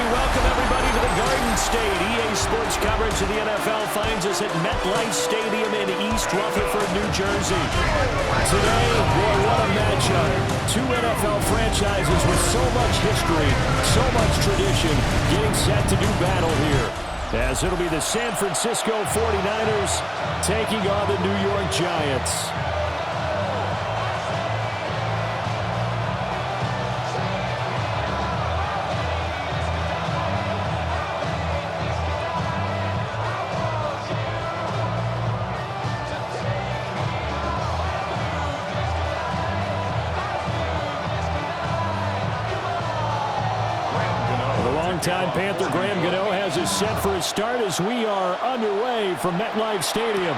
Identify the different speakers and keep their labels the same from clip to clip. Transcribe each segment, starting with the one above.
Speaker 1: welcome everybody to the Garden State. EA Sports coverage of the NFL finds us at MetLife Stadium in East Rutherford, New Jersey. Today, boy, what a matchup. Two NFL franchises with so much history, so much tradition, getting set to do battle here. As it'll be the San Francisco 49ers taking on the New York Giants. Time Panther Graham Gano has us set for a start as we are underway from MetLife Stadium.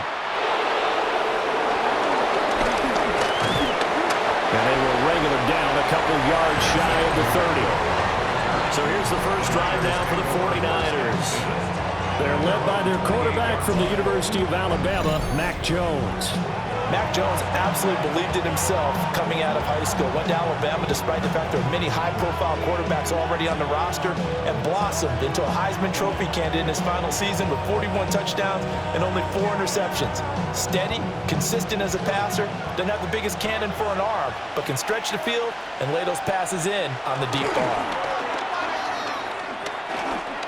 Speaker 1: And they will wrangle him down a couple yards shy of the 30. So here's the first drive now for the 49ers. They're led by their quarterback from the University of Alabama, Mac Jones.
Speaker 2: Mac Jones absolutely believed in himself coming out of high school. Went to Alabama despite the fact there were many high-profile quarterbacks already on the roster and blossomed into a Heisman Trophy candidate in his final season with 41 touchdowns and only 4 interceptions. Steady, consistent as a passer, doesn't have the biggest cannon for an arm, but can stretch the field and lay those passes in on the deep ball.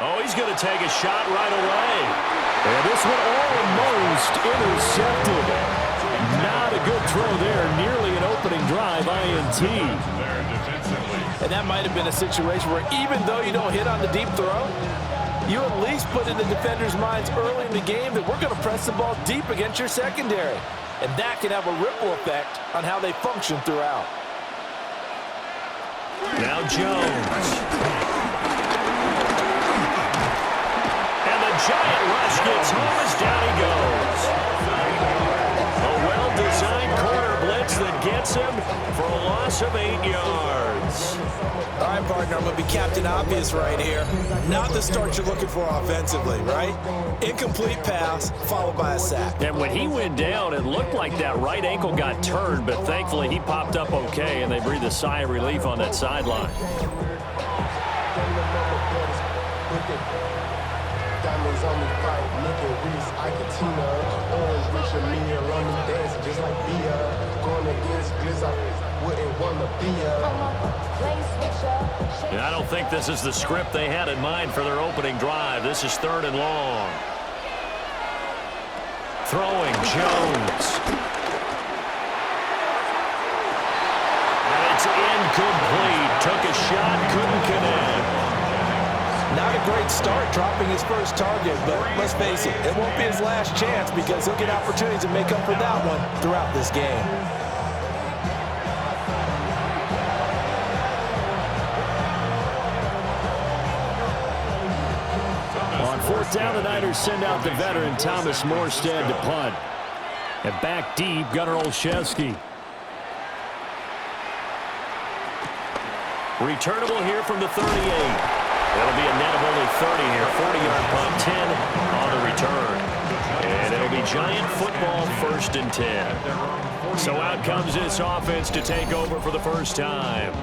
Speaker 1: Oh, he's going to take a shot right away. And this one almost intercepted. Not a good throw there. Nearly an opening drive, INT.
Speaker 2: And that might have been a situation where even though you don't hit on the deep throw, you at least put in the defenders' minds early in the game that we're going to press the ball deep against your secondary. And that can have a ripple effect on how they function throughout.
Speaker 1: Now Jones. And the giant rush gets home as down he goes. Well-designed corner blitz that gets him for a loss of 8 yards.
Speaker 2: All right, partner, I'm going to be Captain Obvious right here. Not the start you're looking for offensively, right? Incomplete pass followed by a sack.
Speaker 1: And when he went down, it looked like that right ankle got turned, but thankfully he popped up okay, and they breathed a sigh of relief on that sideline.
Speaker 3: Diamonds on me fight, looking Reese, Iketina, orange rich and me around me dancing just like Bia. Going against Blizzard, wouldn't want to be
Speaker 1: And I don't think this is the script they had in mind for their opening drive. This is 3rd and long. Throwing Jones. And it's incomplete. Took a shot, couldn't connect.
Speaker 2: Not a great start dropping his first target, but let's face it, it won't be his last chance because he'll get opportunities to make up for that one throughout this game.
Speaker 1: On 4th down, the Niners send out the veteran Thomas Morstead to punt. And back deep, Gunnar Olszewski. Returnable here from the 38. That'll be a net of only 30 here. 40-yard punt, 10 on the return. And it'll be Giant football 1st and 10. So out comes this offense to take over for the first time.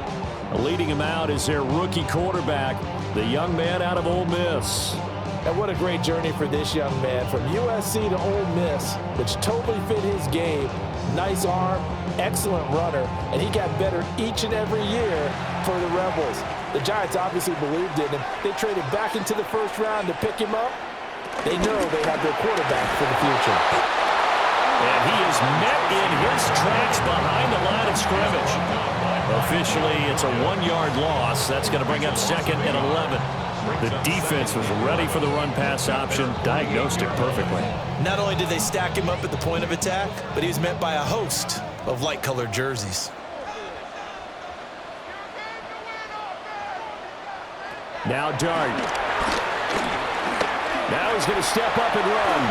Speaker 1: Leading him out is their rookie quarterback, the young man out of Ole Miss.
Speaker 2: And what a great journey for this young man. From USC to Ole Miss, which totally fit his game. Nice arm, excellent runner, and he got better each and every year for the Rebels. The Giants obviously believed in him. They traded back into the 1st round to pick him up. They know they have their quarterback for the future.
Speaker 1: And he is met in his tracks behind the line of scrimmage. Officially, it's a 1-yard loss. That's going to bring up 2nd and 11. The defense was ready for the run-pass option, diagnosed it perfectly.
Speaker 2: Not only did they stack him up at the point of attack, but he was met by a host of light-colored jerseys.
Speaker 1: Now Dart. Now he's going to step up and run.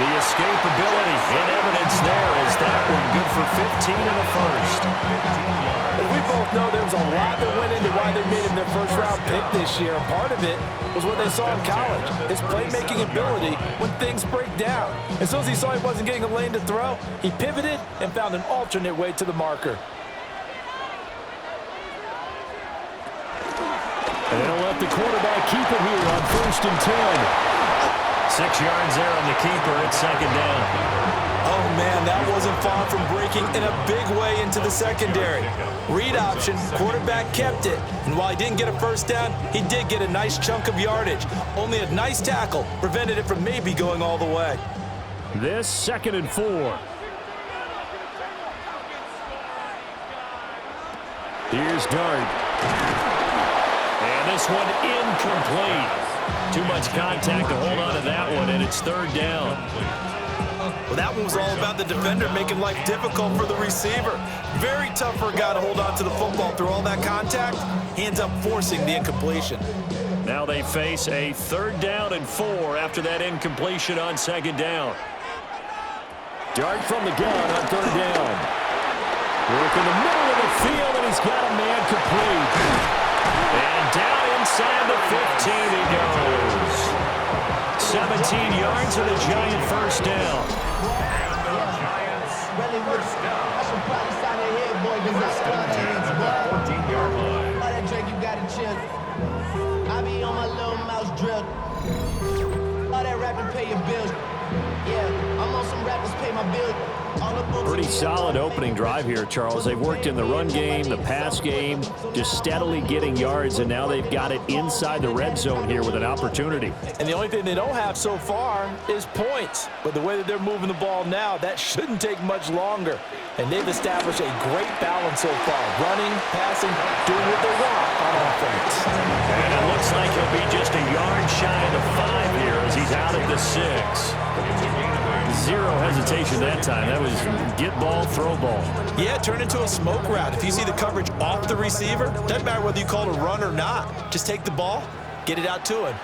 Speaker 1: The escapability in evidence there is that one good for 15 in the 1st.
Speaker 2: And we both know there was a lot that went into why they made him their 1st-round pick this year. And part of it was what they saw in college, his playmaking ability when things break down. As soon as he saw he wasn't getting a lane to throw, he pivoted and found an alternate way to the marker.
Speaker 1: And they'll let the quarterback keep it here on 1st and 10. 6 yards there on the keeper. It's 2nd down.
Speaker 2: Oh, man, that wasn't far from breaking in a big way into the secondary. Read option, quarterback kept it. And while he didn't get a 1st down, he did get a nice chunk of yardage. Only a nice tackle prevented it from maybe going all the way.
Speaker 1: This 2nd and 4. Here's Dart. And this one incomplete. Too much contact to hold on to that one, and it's 3rd down.
Speaker 2: Well, that one was all about the defender making life difficult for the receiver. Very tough for a guy to hold on to the football through all that contact. He ends up forcing the incompletion.
Speaker 1: Now they face a 3rd down and 4 after that incompletion on 2nd down. Dart from the gun on 3rd down. Work in the middle of the field, and he's got a man complete. And down inside the 15 he goes. 17 yards and a giant 1st down.
Speaker 4: I be on my little mouse drill. All that rapping pay your bills. Yeah, I'm on some rappers pay my bills.
Speaker 1: Pretty solid opening drive here, Charles. They've worked in the run game, the pass game, just steadily getting yards, and now they've got it inside the red zone here with an opportunity.
Speaker 2: And the only thing they don't have so far is points. But the way that they're moving the ball now, that shouldn't take much longer. And they've established a great balance so far. Running, passing, doing what they want on offense.
Speaker 1: And it looks like he'll be just a yard shy of the 5 here as he's out at the 6. Zero hesitation that time. That was get ball, throw ball.
Speaker 2: Yeah, turn into a smoke route. If you see the coverage off the receiver, doesn't matter whether you call it a run or not. Just take the ball, get it out to him.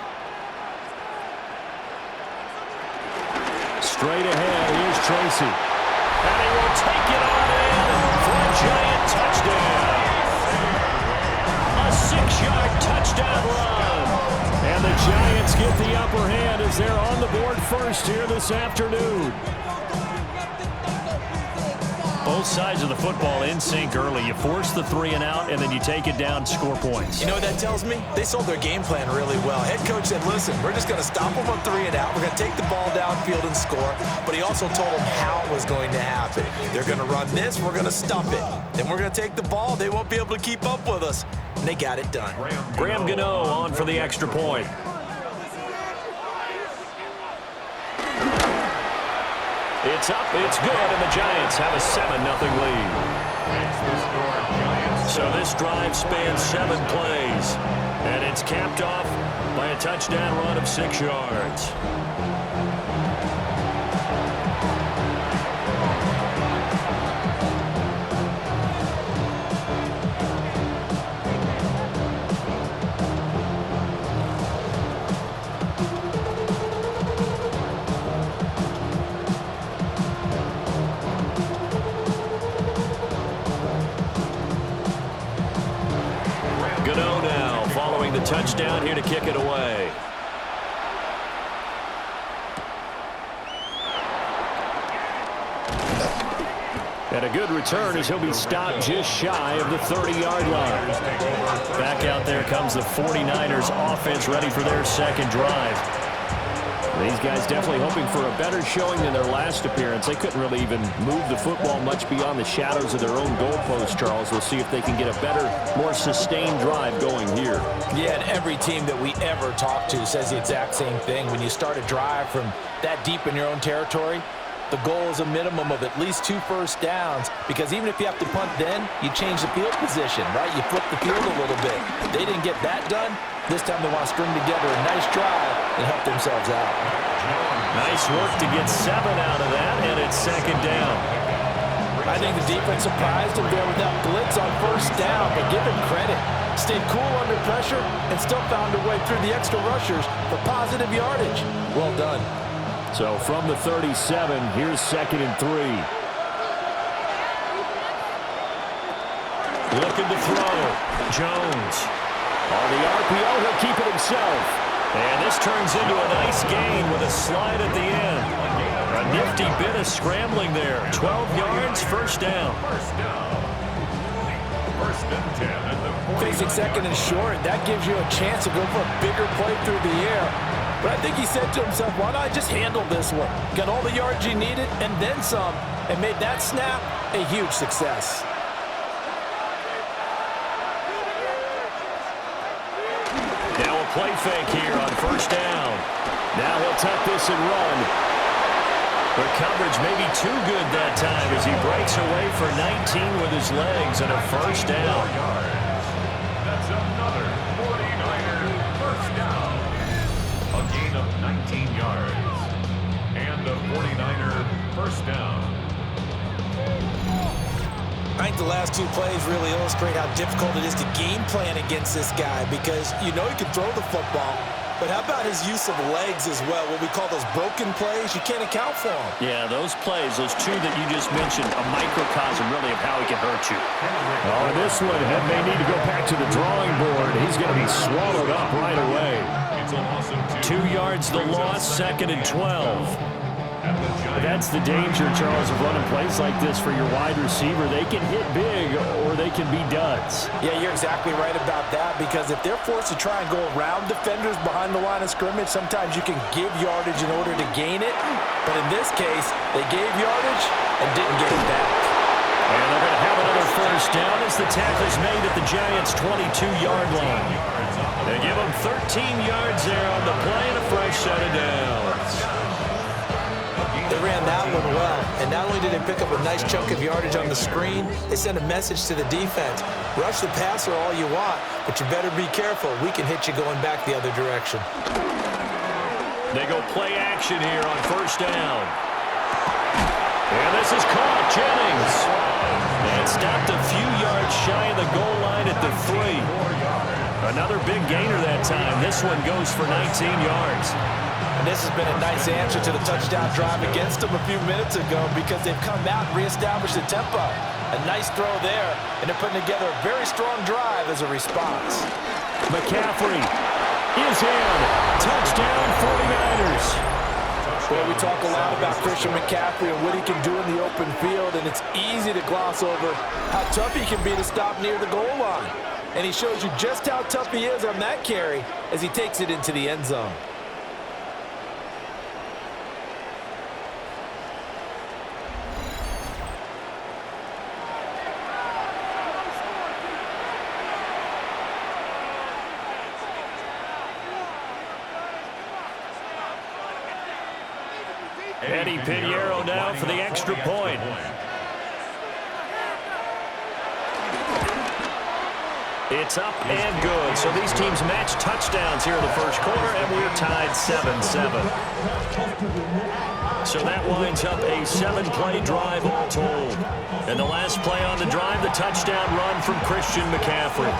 Speaker 1: Straight ahead, here's Tracy. And he will take it on in for a giant touchdown. A 6-yard touchdown run. And the Giants get the upper hand as they're on the board first here this afternoon. Both sides of the football in sync early. You force the 3 and out, and then you take it down, score points.
Speaker 2: You know what that tells me? They sold their game plan really well. Head coach said, listen, we're just going to stop them on 3 and out. We're going to take the ball downfield and score. But he also told them how it was going to happen. They're going to run this. We're going to stuff it. Then we're going to take the ball. They won't be able to keep up with us. And they got it done.
Speaker 1: Graham Gano on for the extra point. It's up, it's good, and the Giants have a 7-0 lead. So this drive spans 7 plays, and it's capped off by a touchdown run of 6 yards. Touchdown here to kick it away. And a good return as he'll be stopped just shy of the 30-yard line. Back out there comes the 49ers offense ready for their second drive. These guys definitely hoping for a better showing than their last appearance. They couldn't really even move the football much beyond the shadows of their own goalpost, Charles. We'll see if they can get a better, more sustained drive going here.
Speaker 2: Yeah, and every team that we ever talk to says the exact same thing. When you start a drive from that deep in your own territory, the goal is a minimum of at least 2 first downs, because even if you have to punt then, you change the field position, right? You flip the field a little bit. They didn't get that done. This time they want to string together a nice drive and help themselves out.
Speaker 1: Nice work to get 7 out of that, and it's second down.
Speaker 2: I think the defense surprised him there with that blitz on first down, but give him credit. Stayed cool under pressure and still found a way through the extra rushers for positive yardage. Well done.
Speaker 1: So from the 37, here's 2nd and 3. Looking to throw. Jones. On the RPO, he'll keep it himself. And this turns into a nice gain with a slide at the end. A nifty bit of scrambling there. 12 yards, first down.
Speaker 2: Facing second and short, that gives you a chance to go for a bigger play through the air. But I think he said to himself, why not just handle this one? Got all the yards he needed and then some, and made that snap a huge success.
Speaker 1: Now a play fake here on first down. Now he'll tuck this and run. The coverage may be too good that time as he breaks away for 19 with his legs and a first down.
Speaker 5: That's another 49er first down. A gain of 19 yards. And a 49er first down.
Speaker 2: I think the last two plays really illustrate how difficult it is to game plan against this guy because you know he can throw the football, but how about his use of legs as well? What we call those broken plays, you can't account for them.
Speaker 1: Yeah, those plays, those two that you just mentioned, a microcosm really of how he can hurt you. Oh, this one may need to go back to the drawing board. He's going to be swallowed up right away. 2 yards the loss, 2nd and 12. That's the danger, Charles, of running plays like this for your wide receiver. They can hit big or they can be duds.
Speaker 2: Yeah, you're exactly right about that because if they're forced to try and go around defenders behind the line of scrimmage, sometimes you can give yardage in order to gain it. But in this case, they gave yardage and didn't get it back.
Speaker 1: And they're going to have another first down as the tackle's made at the Giants' 22-yard line. They give them 13 yards there on the play and a fresh set of downs.
Speaker 2: They ran that one well, and not only did they pick up a nice chunk of yardage on the screen, they sent a message to the defense. Rush the passer all you want, but you better be careful. We can hit you going back the other direction.
Speaker 1: They go play action here on first down. And this is caught, Jennings. And stopped a few yards shy of the goal line at the 3. Another big gainer that time. This one goes for 19 yards.
Speaker 2: And this has been a nice answer to the touchdown drive against them a few minutes ago because they've come out and reestablished the tempo. A nice throw there, and they're putting together a very strong drive as a response.
Speaker 1: McCaffrey is in. Touchdown 49ers.
Speaker 2: Well, we talk a lot about Christian McCaffrey and what he can do in the open field, and it's easy to gloss over how tough he can be to stop near the goal line. And he shows you just how tough he is on that carry as he takes it into the end zone.
Speaker 1: Eddie Pinheiro now for the extra point. It's up and good. So these teams match touchdowns here in the first quarter, and we're tied 7-7. So that winds up a 7-play drive all told. And the last play on the drive, the touchdown run from Christian McCaffrey.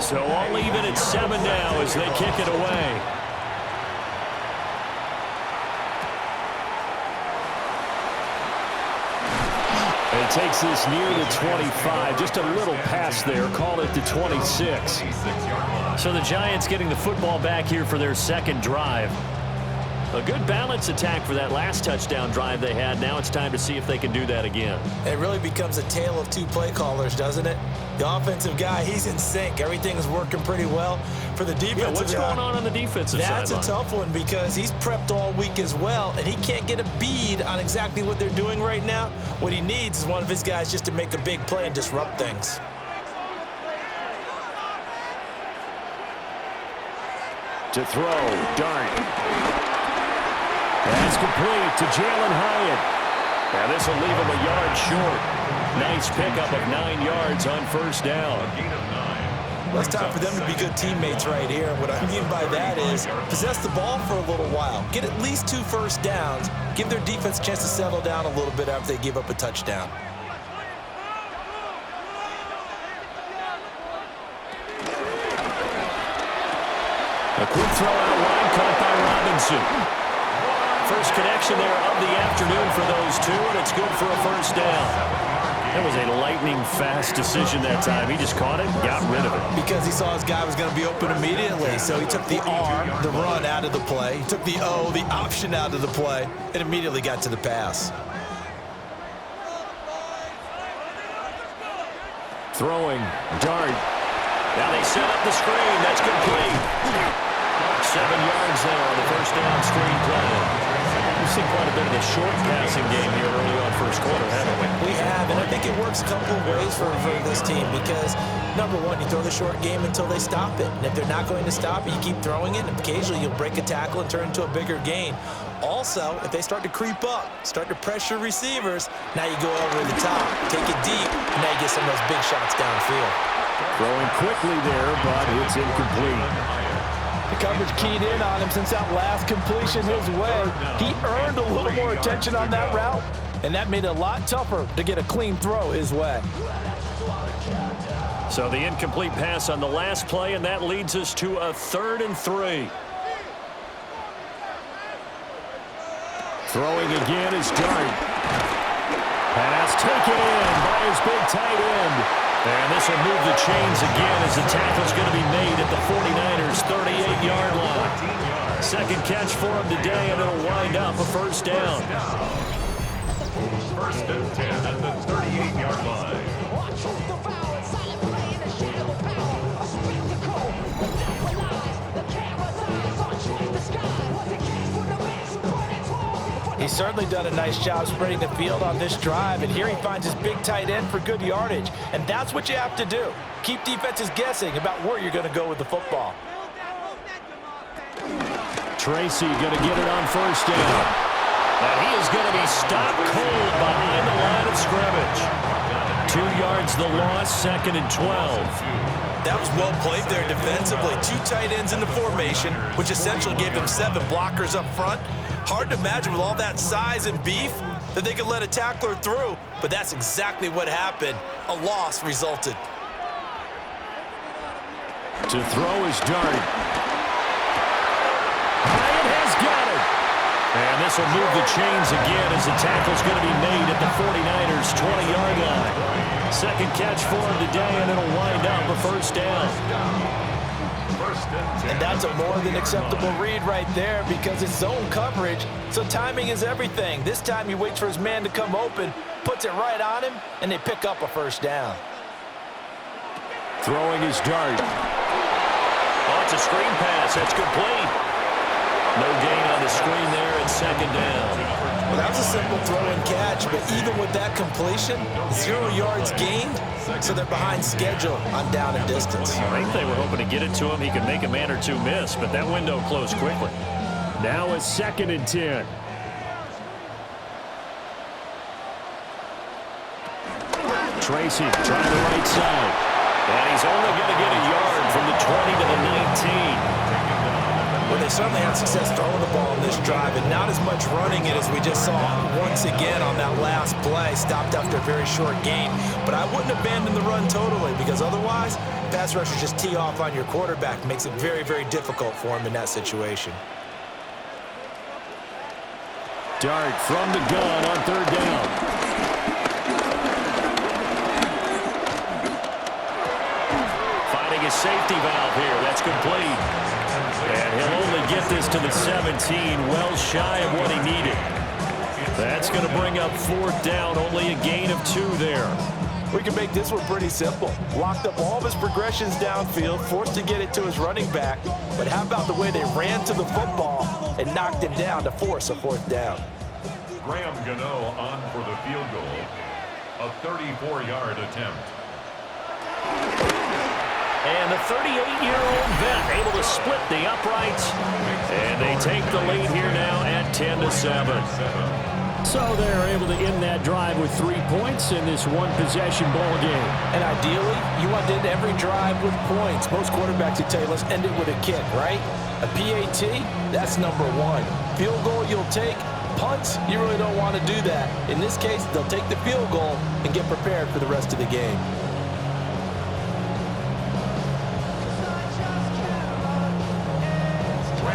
Speaker 1: So all even at 7 now as they kick it away. And it takes this near the 25, just a little pass there, call it the 26. So the Giants getting the football back here for their second drive. A good balance attack for that last touchdown drive they had. Now it's time to see if they can do that again.
Speaker 2: It really becomes a tale of two play callers, doesn't it? The offensive guy, he's in sync. Everything's working pretty well. For the defensive guy,
Speaker 1: what's going on the defensive side?
Speaker 2: That's a tough one because he's prepped all week as well, and he can't get a bead on exactly what they're doing right now. What he needs is one of his guys just to make a big play and disrupt things.
Speaker 1: To throw, Dart. That's complete to Jalen Hyatt. Now this will leave him a yard short. Nice pickup of 9 yards on first down.
Speaker 2: Well, it's time for them to be good teammates right here. And what I mean by that is possess the ball for a little while. Get at least 2 first downs. Give their defense a chance to settle down a little bit after they give up a touchdown.
Speaker 1: A quick throw out wide caught by Robinson. First connection there of the afternoon for those two, and it's good for a first down. That was a lightning-fast decision that time. He just caught it and got rid of it.
Speaker 2: Because he saw his guy was going to be open immediately. So he took the R, the run, out of the play. He took the O, the option, out of the play, and immediately got to the pass.
Speaker 1: Throwing, dart. Now they set up the screen. That's complete. 7 yards there on the first down screen play. We've seen quite a bit of the short passing game here early on first quarter, haven't we?
Speaker 2: We have, and I think it works a couple of ways for this team because, number one, you throw the short game until they stop it. And if they're not going to stop it, you keep throwing it, and occasionally you'll break a tackle and turn into a bigger gain. Also, if they start to creep up, start to pressure receivers, now you go over the top, take it deep, and now you get some of those big shots downfield.
Speaker 1: Throwing quickly there, but it's incomplete.
Speaker 2: The coverage keyed in on him since that last completion his way. He earned a little more attention on that route, and that made it a lot tougher to get a clean throw his way.
Speaker 1: So the incomplete pass on the last play, and that leads us to a 3rd and 3. Throwing again is Dart. Pass taken in by his big tight end. And this will move the chains again as the tackle's going to be made at the 49ers' 38-yard line. Second catch for him today, and it'll wind up a first down.
Speaker 5: First and 10 at the 38-yard line.
Speaker 2: He's certainly done a nice job spreading the field on this drive, and here he finds his big tight end for good yardage. And that's what you have to do. Keep defenses guessing about where you're going to go with the football.
Speaker 1: Tracy going to get it on first down. And he is going to be stopped cold behind the line of scrimmage. 2 yards the loss, 2nd and 12.
Speaker 2: That was well played there defensively. 2 tight ends in the formation, which essentially gave them 7 blockers up front. Hard to imagine with all that size and beef that they could let a tackler through, but that's exactly what happened. A loss resulted.
Speaker 1: To throw is Dart. Bryant has got it. And this will move the chains again as the tackle's going to be made at the 49ers' 20-yard line. Second catch for him today, and it'll wind up a first down.
Speaker 2: And that's a more than acceptable read right there because it's zone coverage, so timing is everything. This time he waits for his man to come open, puts it right on him, and they pick up a first down.
Speaker 1: Throwing his Dart. Oh, it's a screen pass. That's complete. No gain on the screen there, and 2nd down.
Speaker 2: Well, that was a simple throw and catch, but even with that completion, 0 yards gained, so they're behind schedule on down and distance.
Speaker 1: I think they were hoping to get it to him. He could make a man or two miss, but that window closed quickly. Now a 2nd and 10. Tracy trying the right side. And he's only going to get a yard from the 20 to the 19.
Speaker 2: Well, they certainly had success throwing the ball on this drive, and not as much running it as we just saw once again on that last play. Stopped after a very short gain. But I wouldn't abandon the run totally, because otherwise, pass rushers just tee off on your quarterback. Makes it very, very difficult for him in that situation.
Speaker 1: Dart from the gun on 3rd down. Finding a safety valve here. That's complete. And he'll only get this to the 17, well shy of what he needed. That's going to bring up 4th down, only a gain of 2 there.
Speaker 2: We can make this one pretty simple. Locked up all of his progressions downfield, forced to get it to his running back. But how about the way they ran to the football and knocked him down to force a 4th down?
Speaker 5: Graham Gano on for the field goal. A 34-yard attempt.
Speaker 1: And the 38-year-old vet able to split the uprights. And they take the lead here now at 10-7. So they're able to end that drive with 3 points in this one-possession ball game.
Speaker 2: And ideally, you want to end every drive with points. Most quarterbacks would tell you, let's end it with a kick, right? A PAT, that's number 1. Field goal you'll take. Punts, you really don't want to do that. In this case, they'll take the field goal and get prepared for the rest of the game.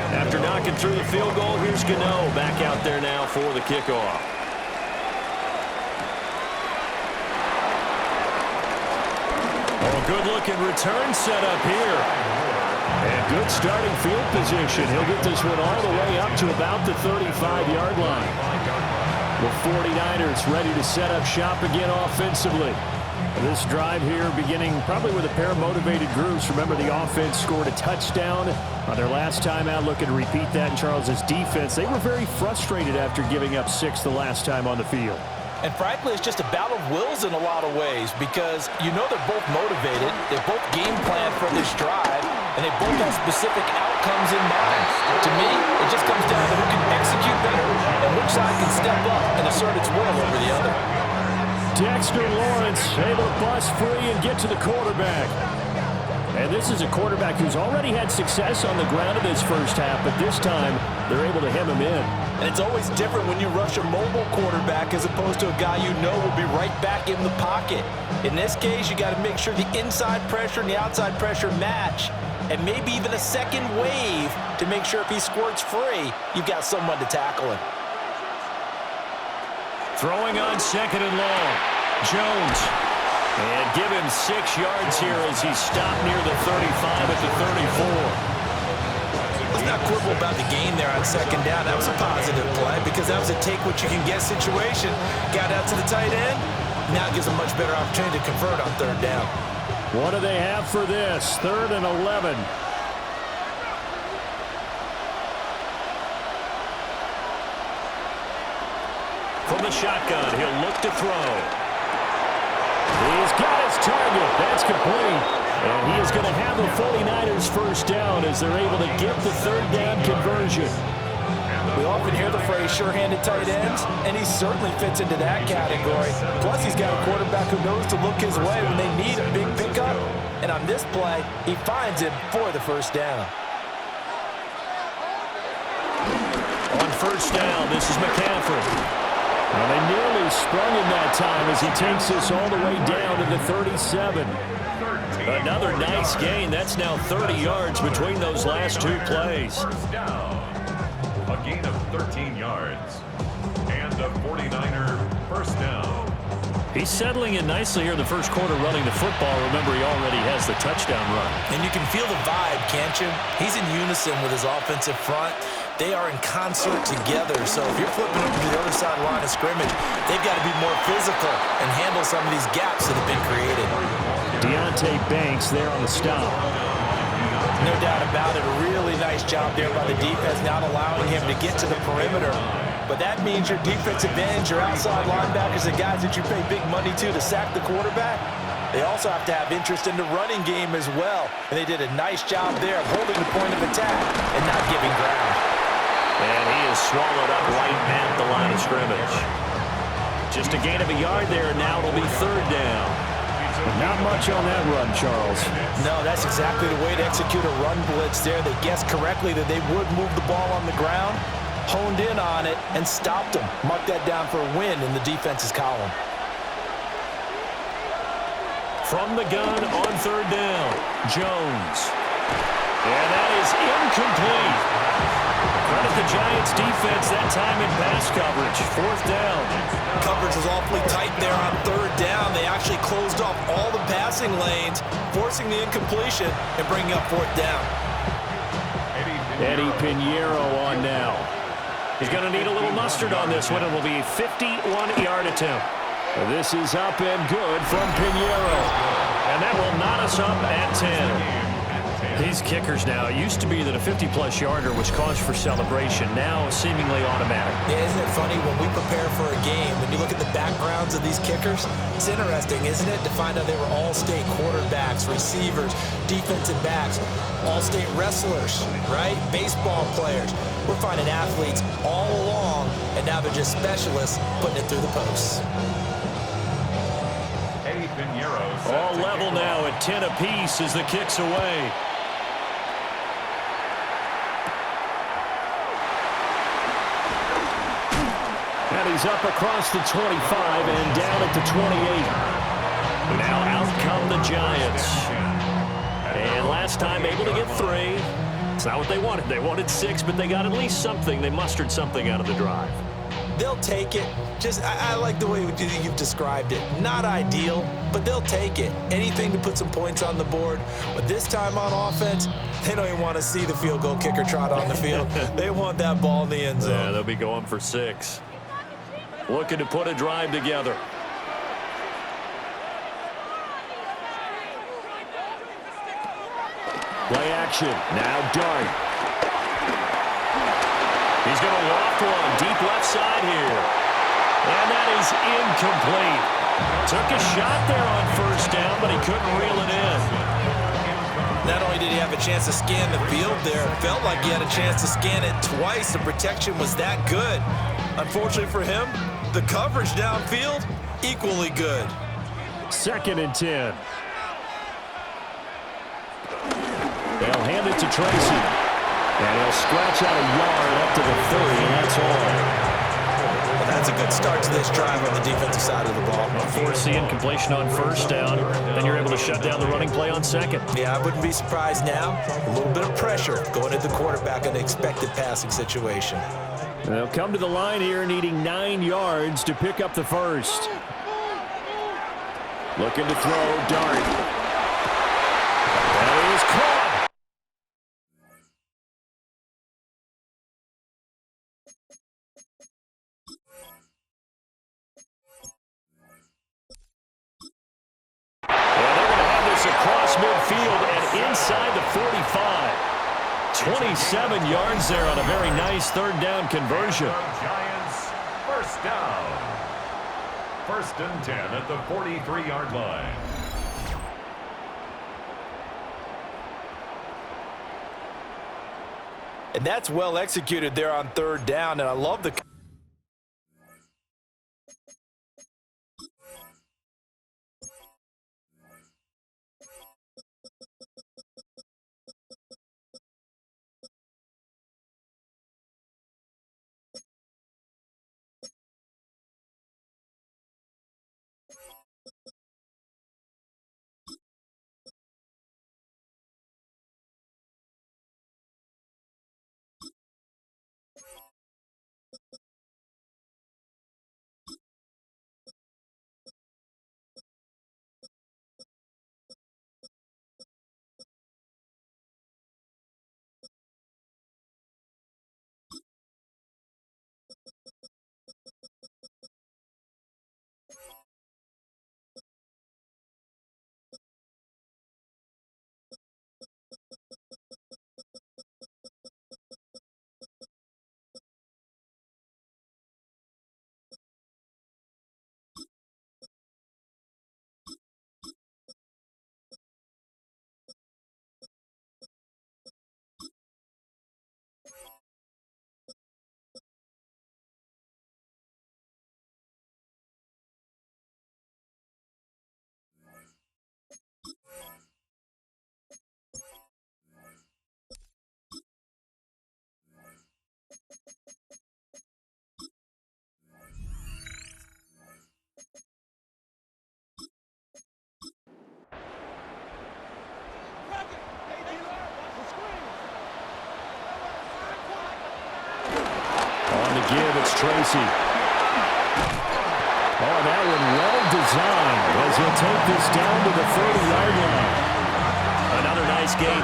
Speaker 1: After tracking through the field goal. Here's Gano back out there now for the kickoff. Oh, good-looking return set up here. And good starting field position. He'll get this one all the way up to about the 35-yard line. The 49ers ready to set up shop again offensively. This drive here beginning probably with a pair of motivated groups. Remember, the offense scored a touchdown on their last time out. Looking to repeat that in Charles's defense. They were very frustrated after giving up 6 the last time on the field.
Speaker 2: And frankly, it's just a battle of wills in a lot of ways because you know they're both motivated. They both game plan for this drive, and they both have specific outcomes in mind. To me, it just comes down to who can execute better and which side can step up and assert its will over the other.
Speaker 1: Dexter Lawrence able to bust free and get to the quarterback. And this is a quarterback who's already had success on the ground in this first half, but this time they're able to hem him in.
Speaker 2: And it's always different when you rush a mobile quarterback as opposed to a guy you know will be right back in the pocket. In this case, you got to make sure the inside pressure and the outside pressure match, and maybe even a second wave to make sure if he squirts free, you've got someone to tackle him.
Speaker 1: Throwing on 2nd and long. Jones. And give him 6 yards here as he's stopped near the 35 at the 34.
Speaker 2: Let's not quibble about the gain there on 2nd down. That was a positive play because that was a take-what-you-can-get situation. Got out to the tight end. Now it gives a much better opportunity to convert on 3rd down.
Speaker 1: What do they have for this? 3rd and 11. From the shotgun, he'll look to throw. He's got his target. That's complete. And he is going to have the 49ers first down as they're able to get the 3rd down conversion.
Speaker 2: We often hear the phrase sure-handed tight ends, and he certainly fits into that category. Plus, he's got a quarterback who knows to look his way when they need a big pickup. And on this play, he finds him for the first down.
Speaker 1: On 1st down, this is McCaffrey. Well, they nearly sprung him that time as he takes this all the way down to the 37. Another nice gain. That's now 30 yards between those last 2 plays.
Speaker 5: First down. A gain of 13 yards. And a 49er first down.
Speaker 1: He's settling in nicely here in the first quarter running the football. Remember, he already has the touchdown run.
Speaker 2: And you can feel the vibe, can't you? He's in unison with his offensive front. They are in concert together. So if you're flipping over to the other side line of scrimmage, they've got to be more physical and handle some of these gaps that have been created.
Speaker 1: Deontay Banks there on the stop.
Speaker 2: No doubt about it. A really nice job there by the defense, not allowing him to get to the perimeter. But that means your defensive ends, your outside linebackers, the guys that you pay big money to sack the quarterback, they also have to have interest in the running game as well. And they did a nice job there of holding the point of attack and not giving ground.
Speaker 1: And he is swallowed up right at the line of scrimmage. Just a gain of a yard there, and now it'll be 3rd down. But not much on that run, Charles.
Speaker 2: No, that's exactly the way to execute a run blitz there. They guessed correctly that they would move the ball on the ground, honed in on it, and stopped them. Mark that down for a win in the defense's column.
Speaker 1: From the gun on 3rd down, Jones. And that is incomplete. Credit the Giants defense that time in pass coverage. 4th down.
Speaker 2: Coverage was awfully tight there on 3rd down. They actually closed off all the passing lanes, forcing the incompletion and bringing up 4th down.
Speaker 1: Eddie Pinheiro on now. He's going to need a little mustard on this one. It will be a 51-yard attempt. This is up and good from Pinheiro. And that will knot us up at 10. These kickers now, it used to be that a 50-plus yarder was cause for celebration. Now, seemingly automatic.
Speaker 2: Yeah, isn't it funny when we prepare for a game, when you look at the backgrounds of these kickers, it's interesting, isn't it, to find out they were all-state quarterbacks, receivers, defensive backs, all-state wrestlers, right? Baseball players. We're finding athletes all along, and now they're just specialists putting it through the posts.
Speaker 1: All level now at 10 apiece as the kick's away. And he's up across the 25 and down at the 28. Now out come the Giants. And last time able to get 3. It's not what they wanted. They wanted 6, but they got at least something. They mustered something out of the drive.
Speaker 2: They'll take it. I like the way you've described it. Not ideal, but they'll take it. Anything to put some points on the board. But this time on offense, they don't even want to see the field goal kicker trot on the field. They want that ball in the end zone.
Speaker 1: Yeah, they'll be going for 6. Looking to put a drive together. Play action. Now Dart. He's going to loft one deep left side here. And that is incomplete. Took a shot there on first down, but he couldn't reel it in.
Speaker 2: Not only did he have a chance to scan the field there, it felt like he had a chance to scan it twice. The protection was that good. Unfortunately for him, the coverage downfield, equally good.
Speaker 1: 2nd and 10. They'll hand it to Tracy. And he'll scratch out a yard up to the 30, and that's all.
Speaker 2: Well, that's a good start to this drive on the defensive side of the ball.
Speaker 1: Forcing completion on first down, then you're able to shut down the running play on 2nd.
Speaker 2: Yeah, I wouldn't be surprised now. A little bit of pressure going at the quarterback in an expected passing situation.
Speaker 1: They'll come to the line here needing 9 yards to pick up the first. Looking to throw, Dart. That is caught. Across midfield and inside the 45. 27 yards there on a very nice 3rd down conversion.
Speaker 5: Giants, first down. 1st and 10 at the 43-yard line.
Speaker 2: And that's well executed there on 3rd down, and I love the...
Speaker 1: Give, it's Tracy. Oh, that one well designed as he'll take this down to the 30-yard line. Another nice gain.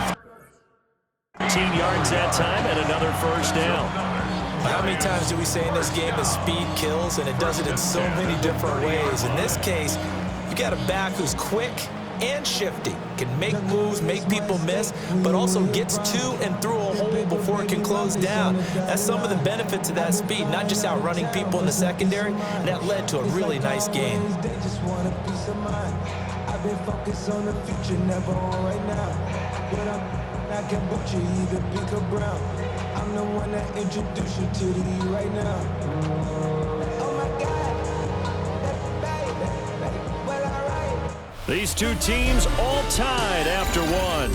Speaker 1: 15 yards that time and another first down.
Speaker 2: How many times do we say in this game that speed kills, and it does it in so many different ways? In this case, you got a back who's quick and shifty, can make moves, make people miss, but also gets to and through a hole before it can close down. That's some of the benefits of that speed, not just outrunning people in the secondary. That led to a really nice game.
Speaker 3: They just want a piece of mind. I've been focused on the future, never on right now. But I can put you either pink or brown. I'm the one that introduced you to the E right now. Oh my God, baby, well, all right.
Speaker 1: These two teams all tied after one.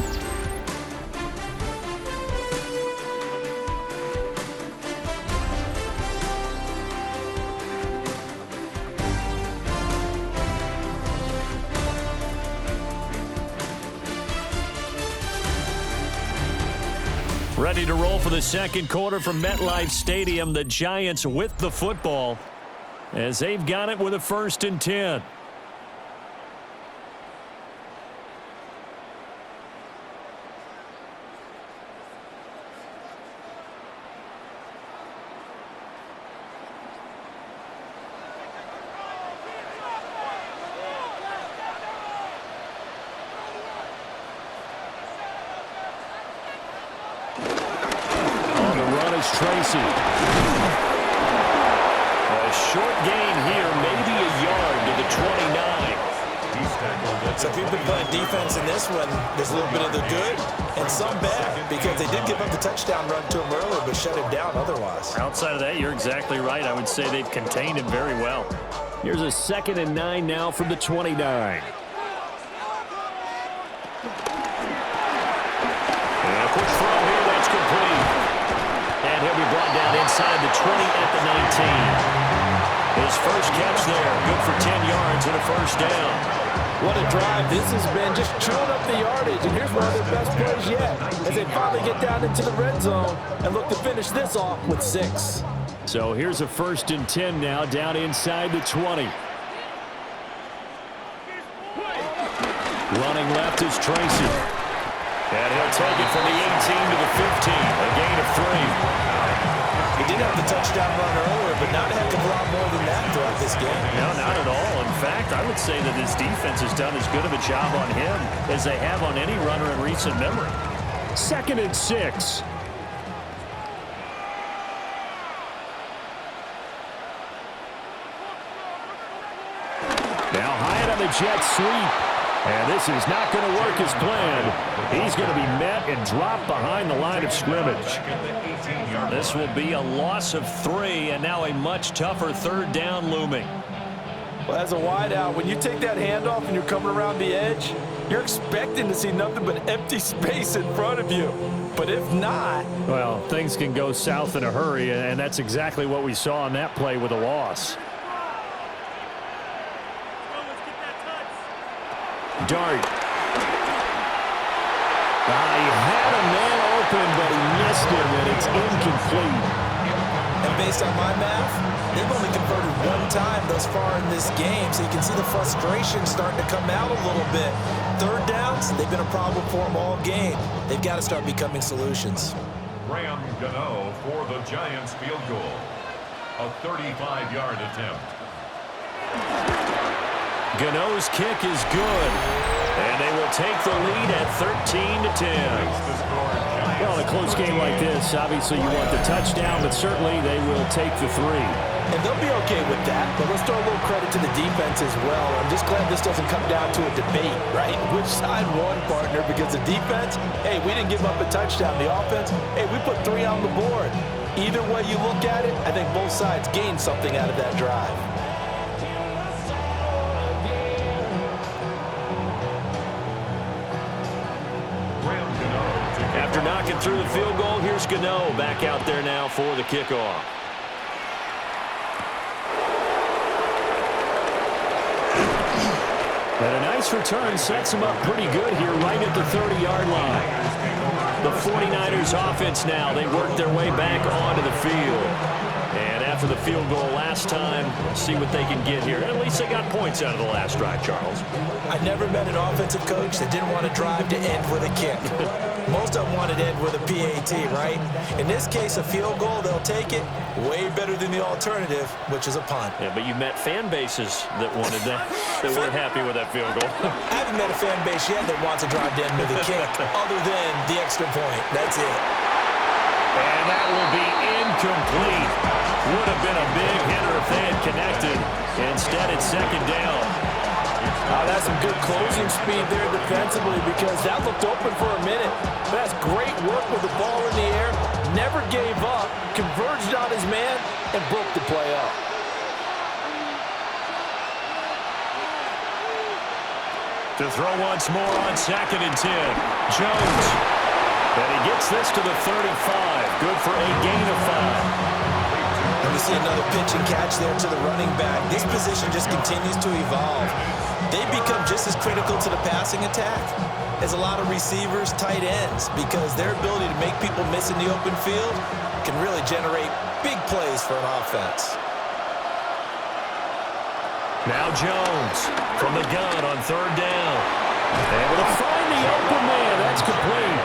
Speaker 1: Ready to roll for the second quarter from MetLife Stadium. The Giants with the football as they've got it with a 1st and 10. Tracy. A short gain here, maybe a yard to the 29.
Speaker 2: So if you've been playing defense in this one, there's a little bit of the good and some bad because they did give up the touchdown run to him earlier but shut him down otherwise.
Speaker 1: Outside of that, you're exactly right. I would say they've contained him very well. Here's a 2nd and 9 now from the 29. And a quick throw here, that's complete. And he'll be brought down inside the 20 at the 19. His first catch there, good for 10 yards and a 1st down.
Speaker 2: What a drive this has been, just chewing up the yardage. And here's one of their best plays yet as they finally get down into the red zone and look to finish this off with 6.
Speaker 1: So here's a 1st and 10 now down inside the 20. Running left is Tracy. And he'll take it from the 18 to the 15, a gain of 3.
Speaker 2: He did have the touchdown run earlier, but not a heck of a lot more than that throughout this game.
Speaker 1: No, not at all. In fact, I would say that this defense has done as good of a job on him as they have on any runner in recent memory. 2nd and 6. Now high on the jet sweep. And this is not going to work as planned. He's going to be met and dropped behind the line of scrimmage. This will be a loss of 3, and now a much tougher 3rd down looming.
Speaker 2: Well, as a wideout, when you take that handoff and you're coming around the edge, you're expecting to see nothing but empty space in front of you. But if not...
Speaker 1: well, things can go south in a hurry, and that's exactly what we saw on that play with a loss. Dart. He had a man open, but he missed him, and it's incomplete.
Speaker 2: And based on my math, they've only converted 1 time thus far in this game, so you can see the frustration starting to come out a little bit. 3rd downs, they've been a problem for them all game. They've got to start becoming solutions.
Speaker 5: Graham Gano for the Giants field goal. A 35-yard attempt.
Speaker 1: Gano's kick is good, and they will take the lead at 13-10. Well, in a close game like this, obviously you want the touchdown, but certainly they will take the 3.
Speaker 2: And they'll be okay with that, but let's throw a little credit to the defense as well. I'm just glad this doesn't come down to a debate, right? Which side won, partner? Because the defense, hey, we didn't give up a touchdown. The offense, hey, we put 3 on the board. Either way you look at it, I think both sides gained something out of that drive.
Speaker 1: After knocking through the field goal, here's Gano back out there now for the kickoff. And a nice return sets him up pretty good here right at the 30-yard line. The 49ers offense now, they work their way back onto the field. And after the field goal last time, see what they can get here. At least they got points out of the last drive, Charles.
Speaker 2: I never met an offensive coach that didn't want to drive to end with a kick. Most of them wanted to end with a PAT, right? In this case, a field goal, they'll take it. Way better than the alternative, which is a punt.
Speaker 1: Yeah, but you met fan bases that wanted that, that weren't happy with that field goal.
Speaker 2: I haven't met a fan base yet that wants to drive to end with a kick, other than the extra point. That's it.
Speaker 1: And that will be incomplete. Would have been a big hitter if they had connected. Instead, it's 2nd down.
Speaker 2: That's some good closing speed there defensively because that looked open for a minute. That's great work with the ball in the air. Never gave up, converged on his man, and broke the play up.
Speaker 1: To throw once more on 2nd and 10. Jones. And he gets this to the 35. Good for a gain of 5.
Speaker 2: And we see another pitch and catch there to the running back. This position just continues to evolve. They become just as critical to the passing attack as a lot of receivers, tight ends, because their ability to make people miss in the open field can really generate big plays for an offense.
Speaker 1: Now Jones from the gun on third down. Able to find the open man. That's complete.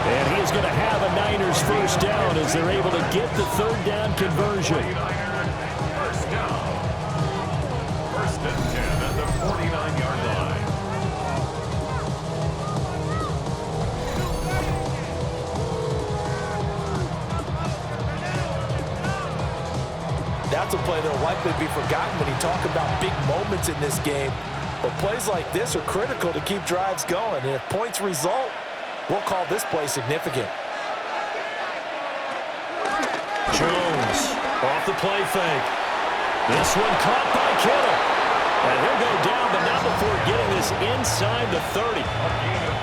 Speaker 1: And he is going to have a Niners first down as they're able to get the third down conversion.
Speaker 5: First down. First and 10 at the 49-yard line.
Speaker 2: That's a play that will likely be forgotten when you talk about big moments in this game. But plays like this are critical to keep drives going. And if points result, we'll call this play significant.
Speaker 1: Jones off the play fake. This one caught by Kittle. And he'll go down, but not before getting this inside the 30.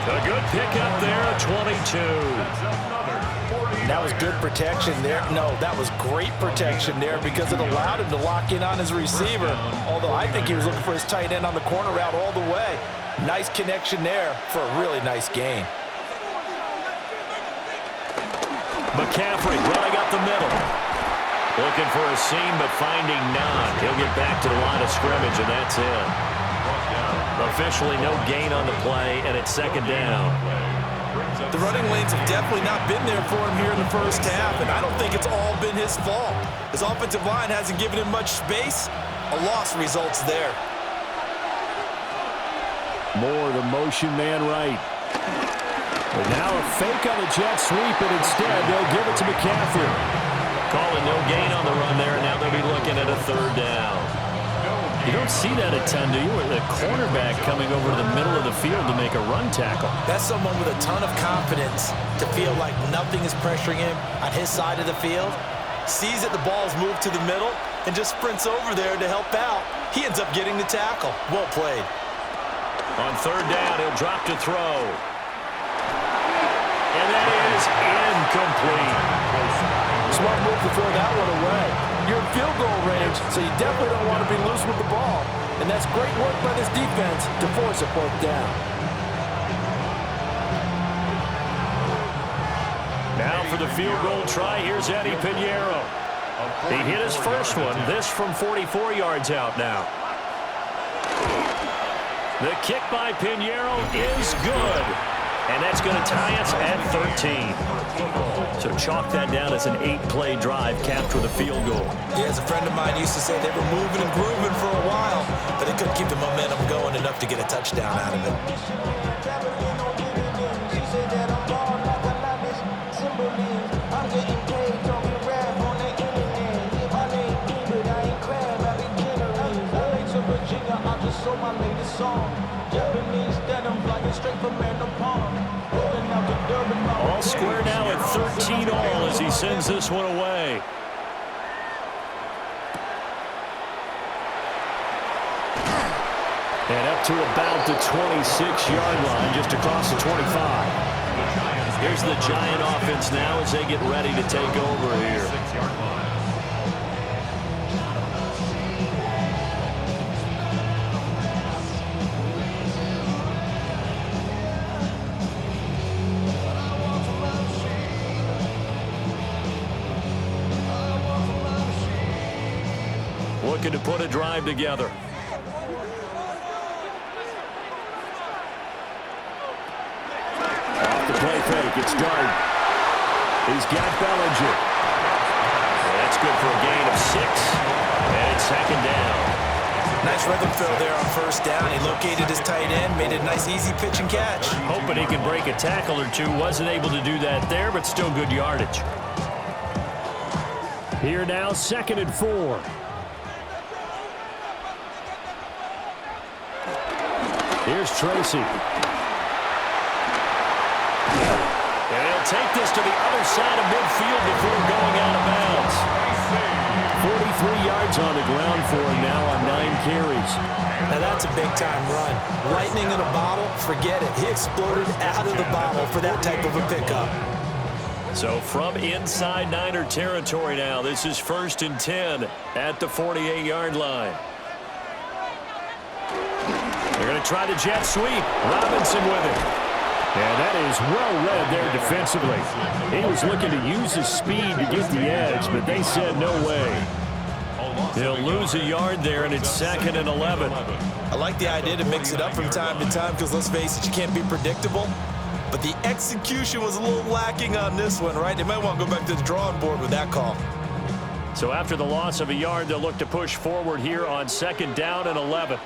Speaker 1: A good pickup there, a 22.
Speaker 2: That was good protection there. No, that was great protection there because it allowed him to lock in on his receiver. Although I think he was looking for his tight end on the corner route all the way. Nice connection there for a really nice gain.
Speaker 1: McCaffrey running up the middle. Looking for a seam, but finding none. He'll get back to the line of scrimmage, and that's it. Officially no gain on the play, and it's second down.
Speaker 2: The running lanes have definitely not been there for him here in the first half, and I don't think it's all been his fault. His offensive line hasn't given him much space. A loss results there.
Speaker 1: More the motion man right. But now a fake on the jet sweep, and instead they'll give it to McCaffrey. Calling no gain on the run there, and now they'll be looking at a third down. You don't see that a ton, do you? With a cornerback coming over to the middle of the field to make a run tackle.
Speaker 2: That's someone with a ton of confidence to feel like nothing is pressuring him on his side of the field. Sees that the ball's moved to the middle and just sprints over there to help out. He ends up getting the tackle. Well played.
Speaker 1: On third down, he'll drop to throw. And that is incomplete.
Speaker 2: Smart move to throw that one away. You're in field goal range, so you definitely don't want to be loose with the ball. And that's great work by this defense to force a fourth down.
Speaker 1: Now for the field goal try, here's Eddie Pinheiro. He hit his first one, this from 44 yards out now. The kick by Pinheiro is good. And that's going to tie us at 13. So chalk that down as an 8-play drive, capture the field goal.
Speaker 2: Yeah, as a friend of mine used to say, they were moving and grooving for a while, but they couldn't keep the momentum going enough to get a touchdown out of it.
Speaker 1: All square now at 13 all as he sends this one away. And up to about the 26-yard line, just across the 25. Here's the Giant offense now as they get ready to take over here. Looking to put a drive together. Off the play fake, it's Dart. He's got Bellinger. That's good for a gain of 6. And it's second down.
Speaker 2: Nice rhythm fill there on first down. He located his tight end, made it a nice easy pitch and catch.
Speaker 1: Hoping he could break a tackle or two. Wasn't able to do that there, but still good yardage. Here now, 2nd and 4. Here's Tracy. And he'll take this to the other side of midfield before going out of bounds. 43 yards on the ground for him now on 9 carries.
Speaker 2: Now that's a big-time run. Lightning in a bottle, forget it. He exploded out of the bottle for that type of a pickup.
Speaker 1: So from inside Niner territory now, this is 1st and 10 at the 48-yard line. They're going to try the jet sweep. Robinson with it. And that is well read there defensively. He was looking to use his speed to get the edge, but they said no way. He'll lose a yard there, and it's 2nd and 11.
Speaker 2: I like the idea to mix it up from time to time because, let's face it, you can't be predictable. But the execution was a little lacking on this one, right? They might want to go back to the drawing board with that call.
Speaker 1: So after the loss of a yard, they'll look to push forward here on 2nd down and 11.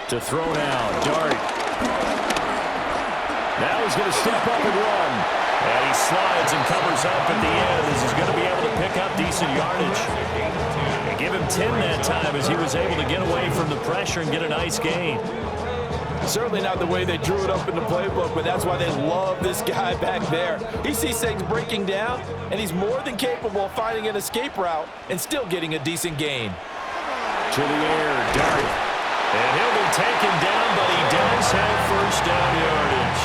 Speaker 1: To throw now, Dart. Now he's going to step up and run. And he slides and covers up at the end as he's going to be able to pick up decent yardage. And give him 10 that time as he was able to get away from the pressure and get a nice gain.
Speaker 2: Certainly not the way they drew it up in the playbook, but that's why they love this guy back there. He sees things breaking down, and he's more than capable of finding an escape route and still getting a decent gain.
Speaker 1: To the air, Dart. And he'll be taken down, but he does have first down yardage.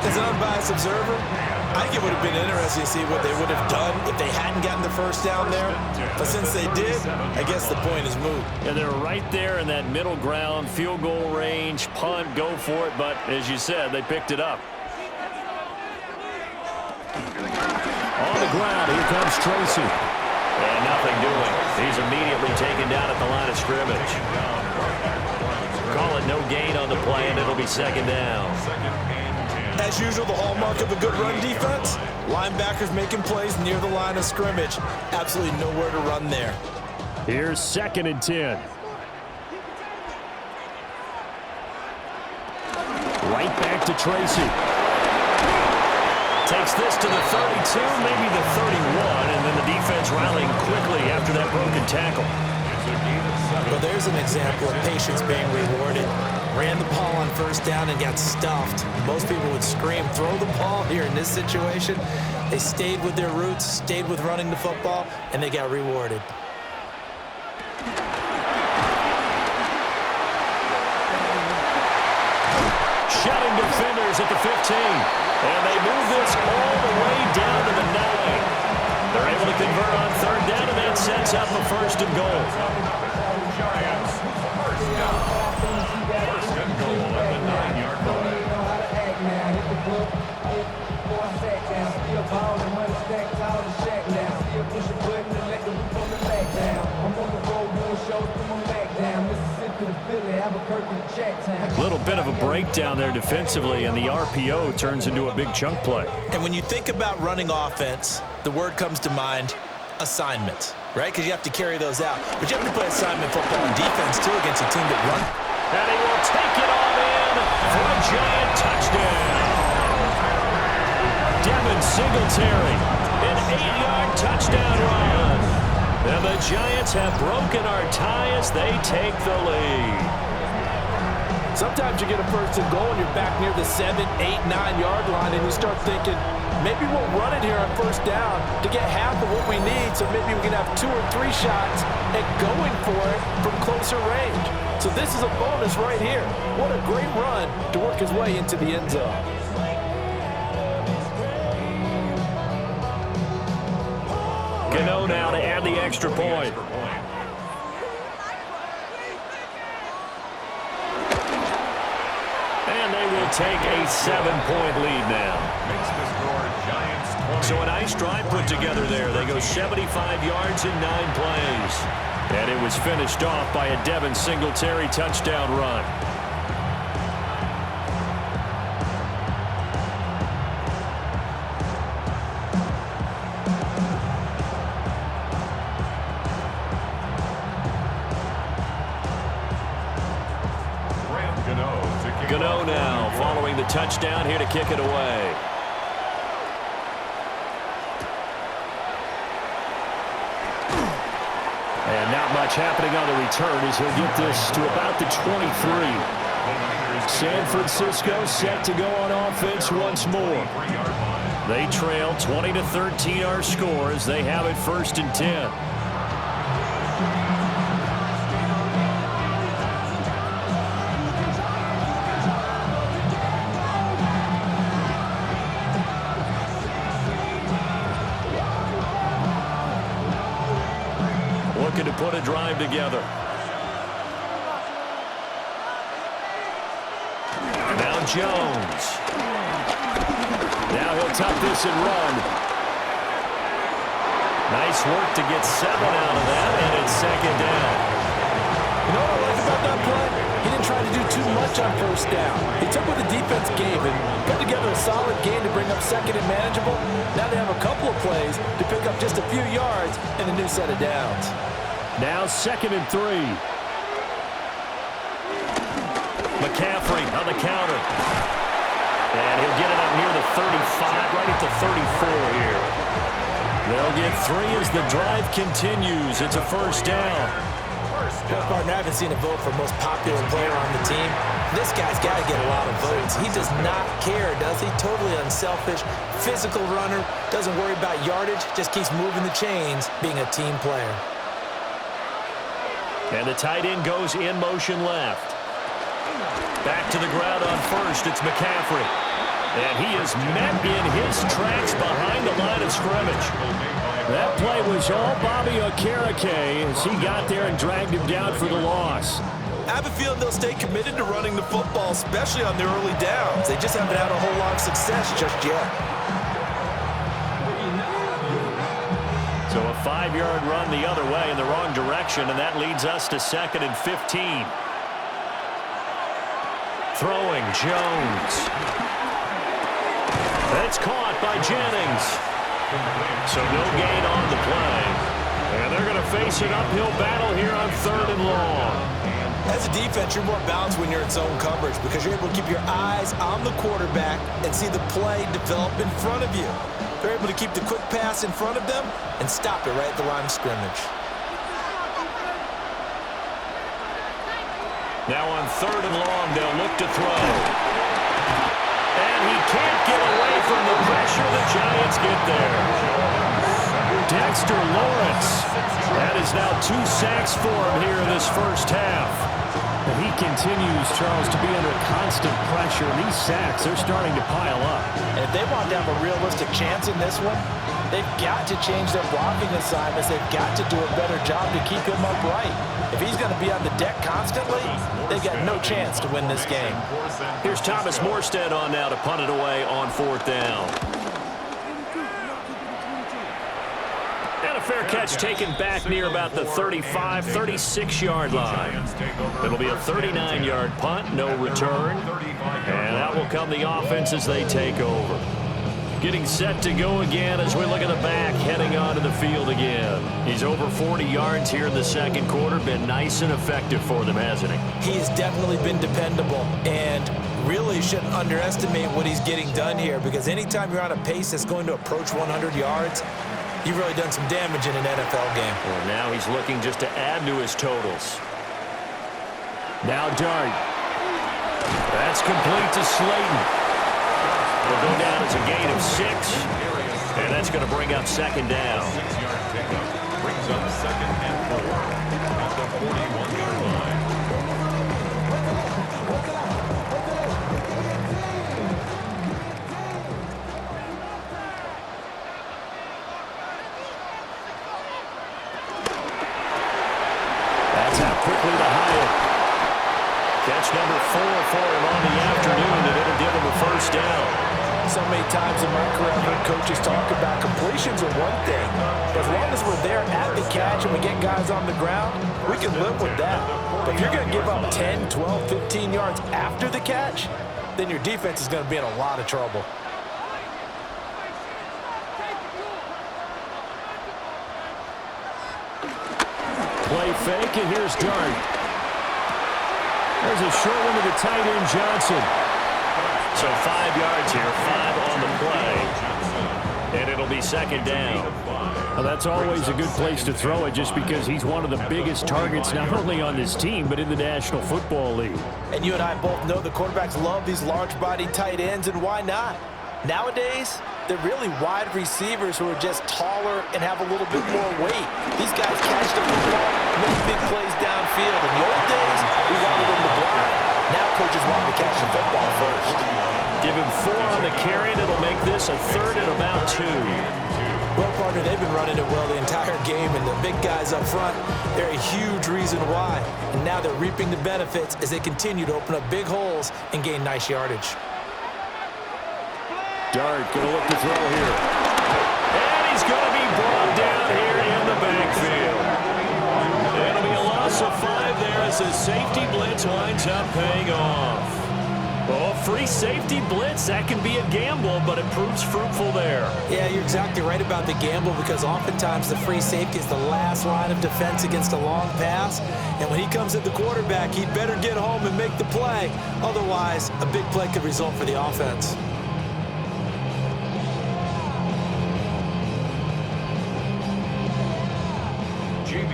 Speaker 2: As an unbiased observer, I think it would have been interesting to see what they would have done if they hadn't gotten the first down there. But since they did, I guess the point is moot.
Speaker 1: And they're right there in that middle ground, field goal range, punt, go for it. But as you said, they picked it up. On the ground, here comes Tracy. And nothing doing. He's immediately taken down at the line of scrimmage. Call it no gain on the play, and it'll be 2nd down.
Speaker 2: As usual, the hallmark of a good run defense, linebackers making plays near the line of scrimmage. Absolutely nowhere to run there.
Speaker 1: Here's 2nd and 10. Right back to Tracy. Takes this to the 32, maybe the 31, and then the defense rallying quickly after that broken tackle.
Speaker 2: Well, there's an example of patience being rewarded. Ran the ball on first down and got stuffed. Most people would scream, throw the ball here in this situation. They stayed with their roots, stayed with running the football, and they got rewarded.
Speaker 1: Shutting defenders at the 15. And they move this all the way down to the 9. They're able to convert on 3rd down, and that sets up a 1st and goal.
Speaker 5: Giants, first down. 1st and goal at the 9-yard line.
Speaker 1: Little bit of a breakdown there defensively, and the RPO turns into a big chunk play.
Speaker 2: And when you think about running offense, the word comes to mind, assignments, right? Because you have to carry those out. But you have to play assignment football on defense, too, against a team that runs.
Speaker 1: And he will take it all in for a giant touchdown. Devin Singletary, an 8-yard touchdown run. And the Giants have broken our tie as they take the lead.
Speaker 2: Sometimes you get a 1st and goal and you're back near the 7, 8, 9-yard line, and you start thinking, maybe we'll run it here on 1st down to get half of what we need, so maybe we can have 2 or 3 shots at going for it from closer range. So this is a bonus right here. What a great run to work his way into the end zone.
Speaker 1: Gano now to add the extra point. And they will take a 7-point lead now.
Speaker 5: Makes the score Giants 20.
Speaker 1: So a nice drive put together there. They go 75 yards in 9 plays. And it was finished off by a Devin Singletary touchdown run. Gano now following the touchdown here to kick it away. And not much happening on the return as he'll get this to about the 23. San Francisco set to go on offense once more. They trail 20-13 our score as they have it 1st and 10. Looking to put a drive together. Jones. Now he'll tuck this and run. Nice work to get 7 out of that, and it's second down.
Speaker 2: You know what I like about that play? He didn't try to do too much on first down. He took what the defense gave him, put together a solid game to bring up second and manageable. Now they have a couple of plays to pick up just a few yards in a new set of downs.
Speaker 1: Now 2nd and 3. McCaffrey on the counter. And he'll get it up near the 35, right at the 34 here. They'll get 3 as the drive continues. It's a first down.
Speaker 2: Well, partner, I haven't seen a vote for most popular player on the team. This guy's got to get a lot of votes. He does not care, does he? Totally unselfish, physical runner, doesn't worry about yardage, just keeps moving the chains, being a team player.
Speaker 1: And the tight end goes in motion left. Back to the ground on first. It's McCaffrey. And he is met in his tracks behind the line of scrimmage. That play was all Bobby Okereke as he got there and dragged him down for the loss.
Speaker 2: I have a feeling they'll stay committed to running the football, especially on their early downs. They just haven't had a whole lot of success just yet.
Speaker 1: So a 5-yard run the other way in the wrong direction, and that leads us to 2nd and 15. Throwing Jones. That's caught by Jennings. So no gain on the play. And they're going to face an uphill battle here on 3rd and long.
Speaker 2: As a defense, you're more balanced when you're in zone coverage because you're able to keep your eyes on the quarterback and see the play develop in front of you. They're able to keep the quick pass in front of them and stop it right at the line of scrimmage.
Speaker 1: Now on 3rd and long, they'll look to throw. And he can't get away from the pressure. The Giants get there. Dexter Lawrence. That is now 2 sacks for him here in this first half. And he continues, Charles, to be under constant pressure. These sacks, they're starting to pile up.
Speaker 2: And if they want to have a realistic chance in this one, they've got to change their blocking assignments. They've got to do a better job to keep him upright. If he's going to be on the deck constantly, they've got no chance to win this game.
Speaker 1: Here's Thomas Morstead on now to punt it away on 4th down. And a fair catch taken back near about the 35, 36-yard line. It'll be a 39-yard punt, no return. And out will come the offense as they take over. Getting set to go again as we look at the back, heading onto the field again. He's over 40 yards here in the 2nd quarter. Been nice and effective for them, hasn't he?
Speaker 2: He has definitely been dependable and really shouldn't underestimate what he's getting done here because anytime you're on a pace that's going to approach 100 yards, you've really done some damage in an NFL game.
Speaker 1: Well, now he's looking just to add to his totals. Now Dart. That's complete to Slayton. Will go down as a gain of 6, and that's going to bring up 2nd down.
Speaker 5: 6-yard pickup brings up 2nd and 4 at the 41-yard line.
Speaker 1: That's out quickly to Hyatt. Catch number 4 for him on the afternoon, and it'll give him a first down.
Speaker 2: So many times in my career, I've heard coaches talk about completions are one thing, but as long as we're there at the catch and we get guys on the ground, we can live with that. But if you're going to give up 10, 12, 15 yards after the catch, then your defense is going to be in a lot of trouble.
Speaker 1: Play fake, and here's Dart. There's a short one to the tight end, Johnson. So 5 yards here, 5 on the play. And it'll be 2nd down. Well, that's always a good place to throw it just because he's one of the biggest targets not only on this team but in the National Football League.
Speaker 2: And you and I both know the quarterbacks love these large-bodied tight ends, and why not? Nowadays, they're really wide receivers who are just taller and have a little bit more weight. These guys catch the football, make big plays downfield. In the old days, we wanted them to block. Now coaches want them to catch the football first.
Speaker 1: Give him 4 on the carry, and it'll make this a 3rd and about 2.
Speaker 2: Well, partner, they've been running it well the entire game, and the big guys up front, they're a huge reason why. And now they're reaping the benefits as they continue to open up big holes and gain nice yardage.
Speaker 1: Dart going to look to throw here. And he's going to be brought down here in the backfield. It'll be a loss of 5 there as the safety blitz winds up paying off. Oh, free safety blitz, that can be a gamble, but it proves fruitful there.
Speaker 2: Yeah, you're exactly right about the gamble, because oftentimes the free safety is the last line of defense against a long pass. And when he comes at the quarterback, he'd better get home and make the play. Otherwise, a big play could result for the offense.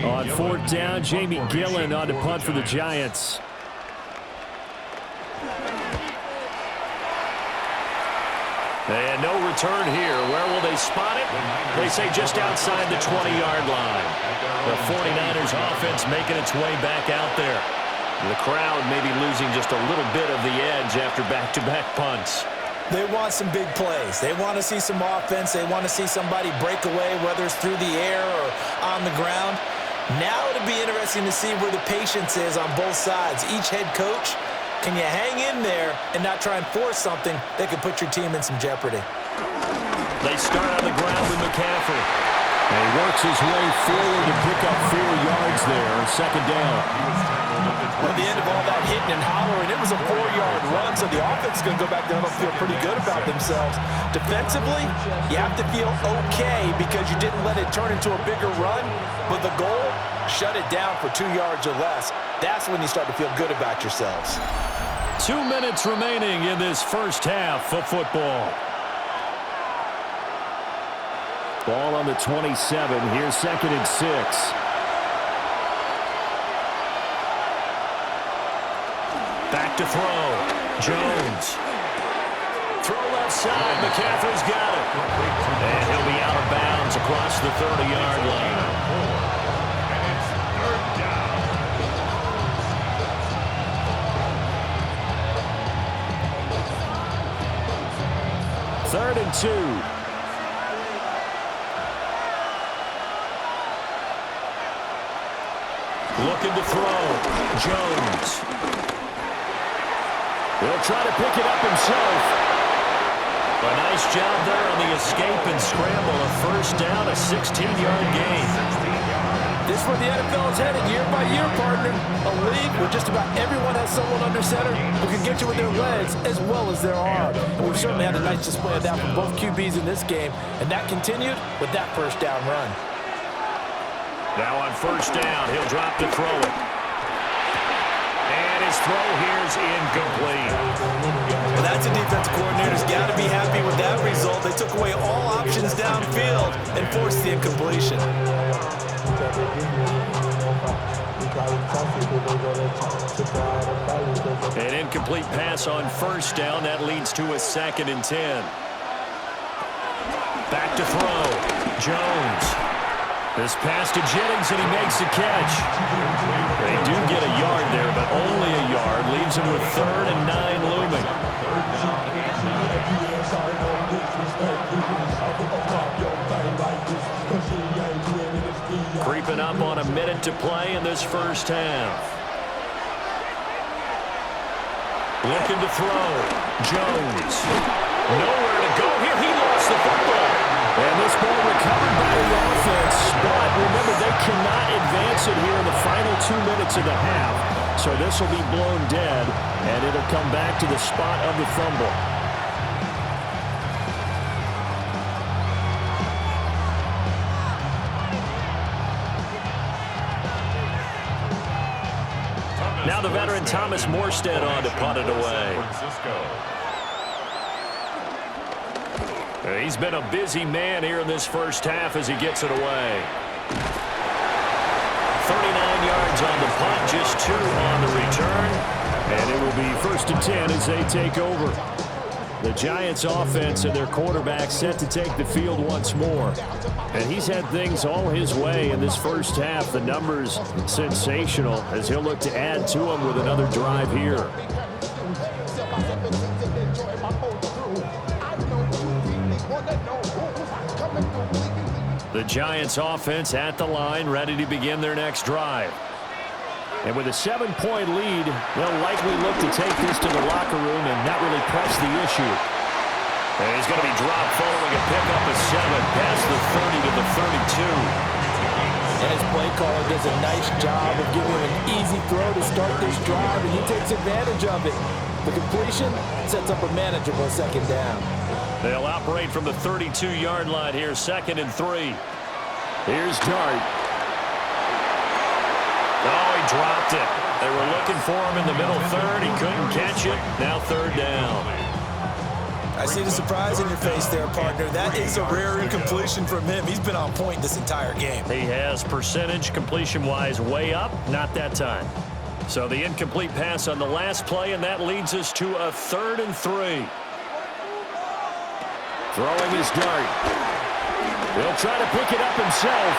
Speaker 1: On 4th down, Jamie Gillen on to punt for the Giants. And no return here. Where will they spot it? They say just outside the 20-yard line. The 49ers offense making its way back out there. The crowd may be losing just a little bit of the edge after back-to-back punts.
Speaker 2: They want some big plays. They want to see some offense. They want to see somebody break away, whether it's through the air or on the ground. Now it'll be interesting to see where the patience is on both sides. Each head coach, can you hang in there and not try and force something that could put your team in some jeopardy?
Speaker 1: They start on the ground with McCaffrey. And he works his way forward to pick up 4 yards there on 2nd down.
Speaker 2: At the end of all that hitting and hollering, it was a 4-yard run, so the offense is going to go back down and feel pretty good about themselves. Defensively, you have to feel okay because you didn't let it turn into a bigger run, but the goal, shut it down for 2 yards or less. That's when you start to feel good about yourselves.
Speaker 1: 2 minutes remaining in this first half of football. Ball on the 27. Here's 2nd and 6. Back to throw. Jones. Throw left side. McCaffrey's got it. And he'll be out of bounds across the 30-yard line.
Speaker 5: And it's 3rd down.
Speaker 1: 3rd and 2. Looking to throw. Jones. He'll try to pick it up himself. A nice job there on the escape and scramble. A 1st down, a 16-yard gain.
Speaker 2: This is where the NFL is headed year by year, partner. A league where just about everyone has someone under center who can get you with their legs as well as their arm. And we've certainly had a nice display of that from both QBs in this game. And that continued with that 1st down run.
Speaker 1: Now on 1st down, he'll drop to throw it. And his throw here's incomplete.
Speaker 2: Well, that's a defensive coordinator's got to be happy with that result. They took away all options downfield and forced the incompletion.
Speaker 1: An incomplete pass on 1st down. That leads to a 2nd and 10. Back to throw. Jones. This pass to Jennings, and he makes the catch. They do get a yard there, but only a yard. Leaves him with 3rd and 9 looming. Creeping up on a minute to play in this first half. Looking to throw. Jones. Nowhere to go here. He lost the football. And this ball recovered by the offense. But remember, they cannot advance it here in the final 2 minutes of the half. So this will be blown dead, and it'll come back to the spot of the fumble. Now the veteran Thomas Morstead on to punt it away. He's been a busy man here in this first half as he gets it away. 39 yards on the punt, just 2 on the return. And it will be 1st and 10 as they take over. The Giants offense and their quarterback set to take the field once more. And he's had things all his way in this first half. The numbers sensational as he'll look to add to them with another drive here.
Speaker 3: Coming through.
Speaker 1: The Giants offense at the line, ready to begin their next drive. And with a 7-point lead, they'll likely look to take this to the locker room and not really press the issue. And he's going to be dropped following a pickup of 7 past the 30 to the 32.
Speaker 2: And his play caller does a nice job of giving him an easy throw to start this drive, and he takes advantage of it. The completion sets up a manageable second down.
Speaker 1: They'll operate from the 32-yard line here, 2nd and 3. Here's Dart. Oh, he dropped it. They were looking for him in the middle third. He couldn't catch it. Now 3rd down.
Speaker 2: I see the surprise in your face there, partner. That is a rare incompletion from him. He's been on point this entire game.
Speaker 1: He has percentage completion-wise way up. Not that time. So the incomplete pass on the last play, and that leads us to a 3rd and 3. Throwing his Dart. He'll try to pick it up himself.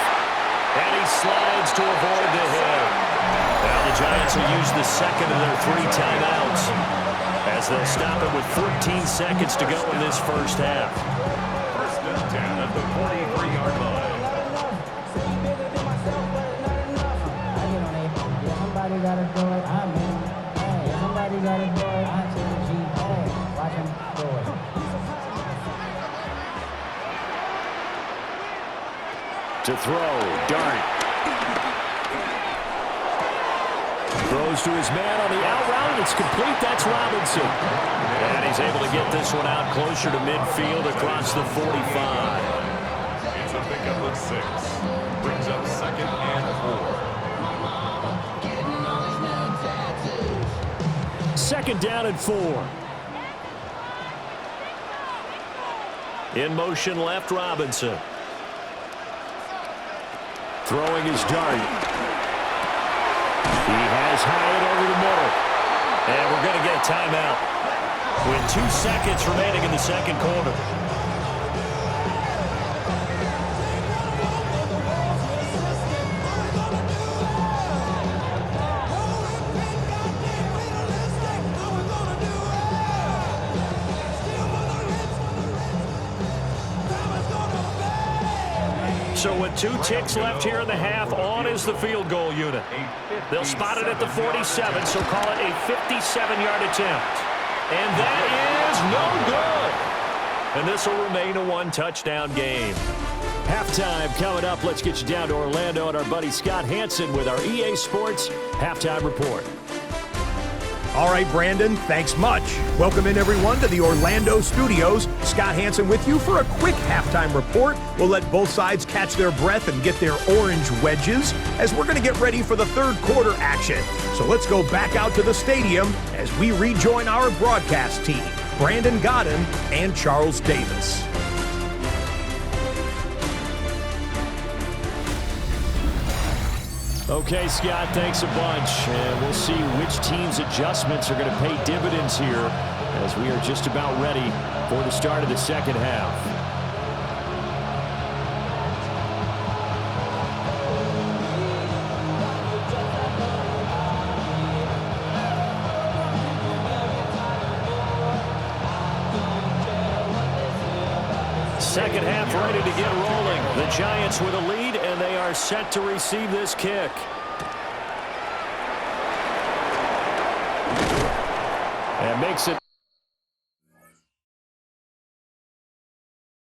Speaker 1: And he slides to avoid the hit. Now the Giants will use the second of their 3 timeouts, as they'll stop it with 14 seconds to go in this first half.
Speaker 5: 1st and 10 at the 43-yard line.
Speaker 6: Somebody got to do it. I'm in. Hey, somebody got to do it. I change G. Hey, watch him do it.
Speaker 1: To throw, Dart. Throws to his man on the out route. It's complete. That's Robinson. And he's able to get this one out closer to midfield across the 45.
Speaker 5: It's a pickup of 6. Brings up 2nd and 4.
Speaker 1: 2nd down and 4. In motion left, Robinson. Throwing his Dart. He has Hyatt over the middle. And we're going to get a timeout with 2 seconds remaining in the 2nd quarter. So with 2 ticks left here in the half, on is the field goal unit. They'll spot it at the 47, so call it a 57-yard attempt. And that is no good. And this will remain a 1-touchdown game. Halftime coming up. Let's get you down to Orlando and our buddy Scott Hansen with our EA Sports Halftime Report.
Speaker 7: All right, Brandon, thanks much. Welcome in, everyone, to the Orlando studios. Scott Hansen with you for a quick halftime report. We'll let both sides catch their breath and get their orange wedges as we're going to get ready for the 3rd quarter action. So let's go back out to the stadium as we rejoin our broadcast team, Brandon Godden and Charles Davis.
Speaker 1: Okay, Scott, thanks a bunch. And we'll see which team's adjustments are going to pay dividends here as we are just about ready for the start of the 2nd half. Second half ready to get rolling. The Giants with a lead, and they are set to receive this kick. And makes it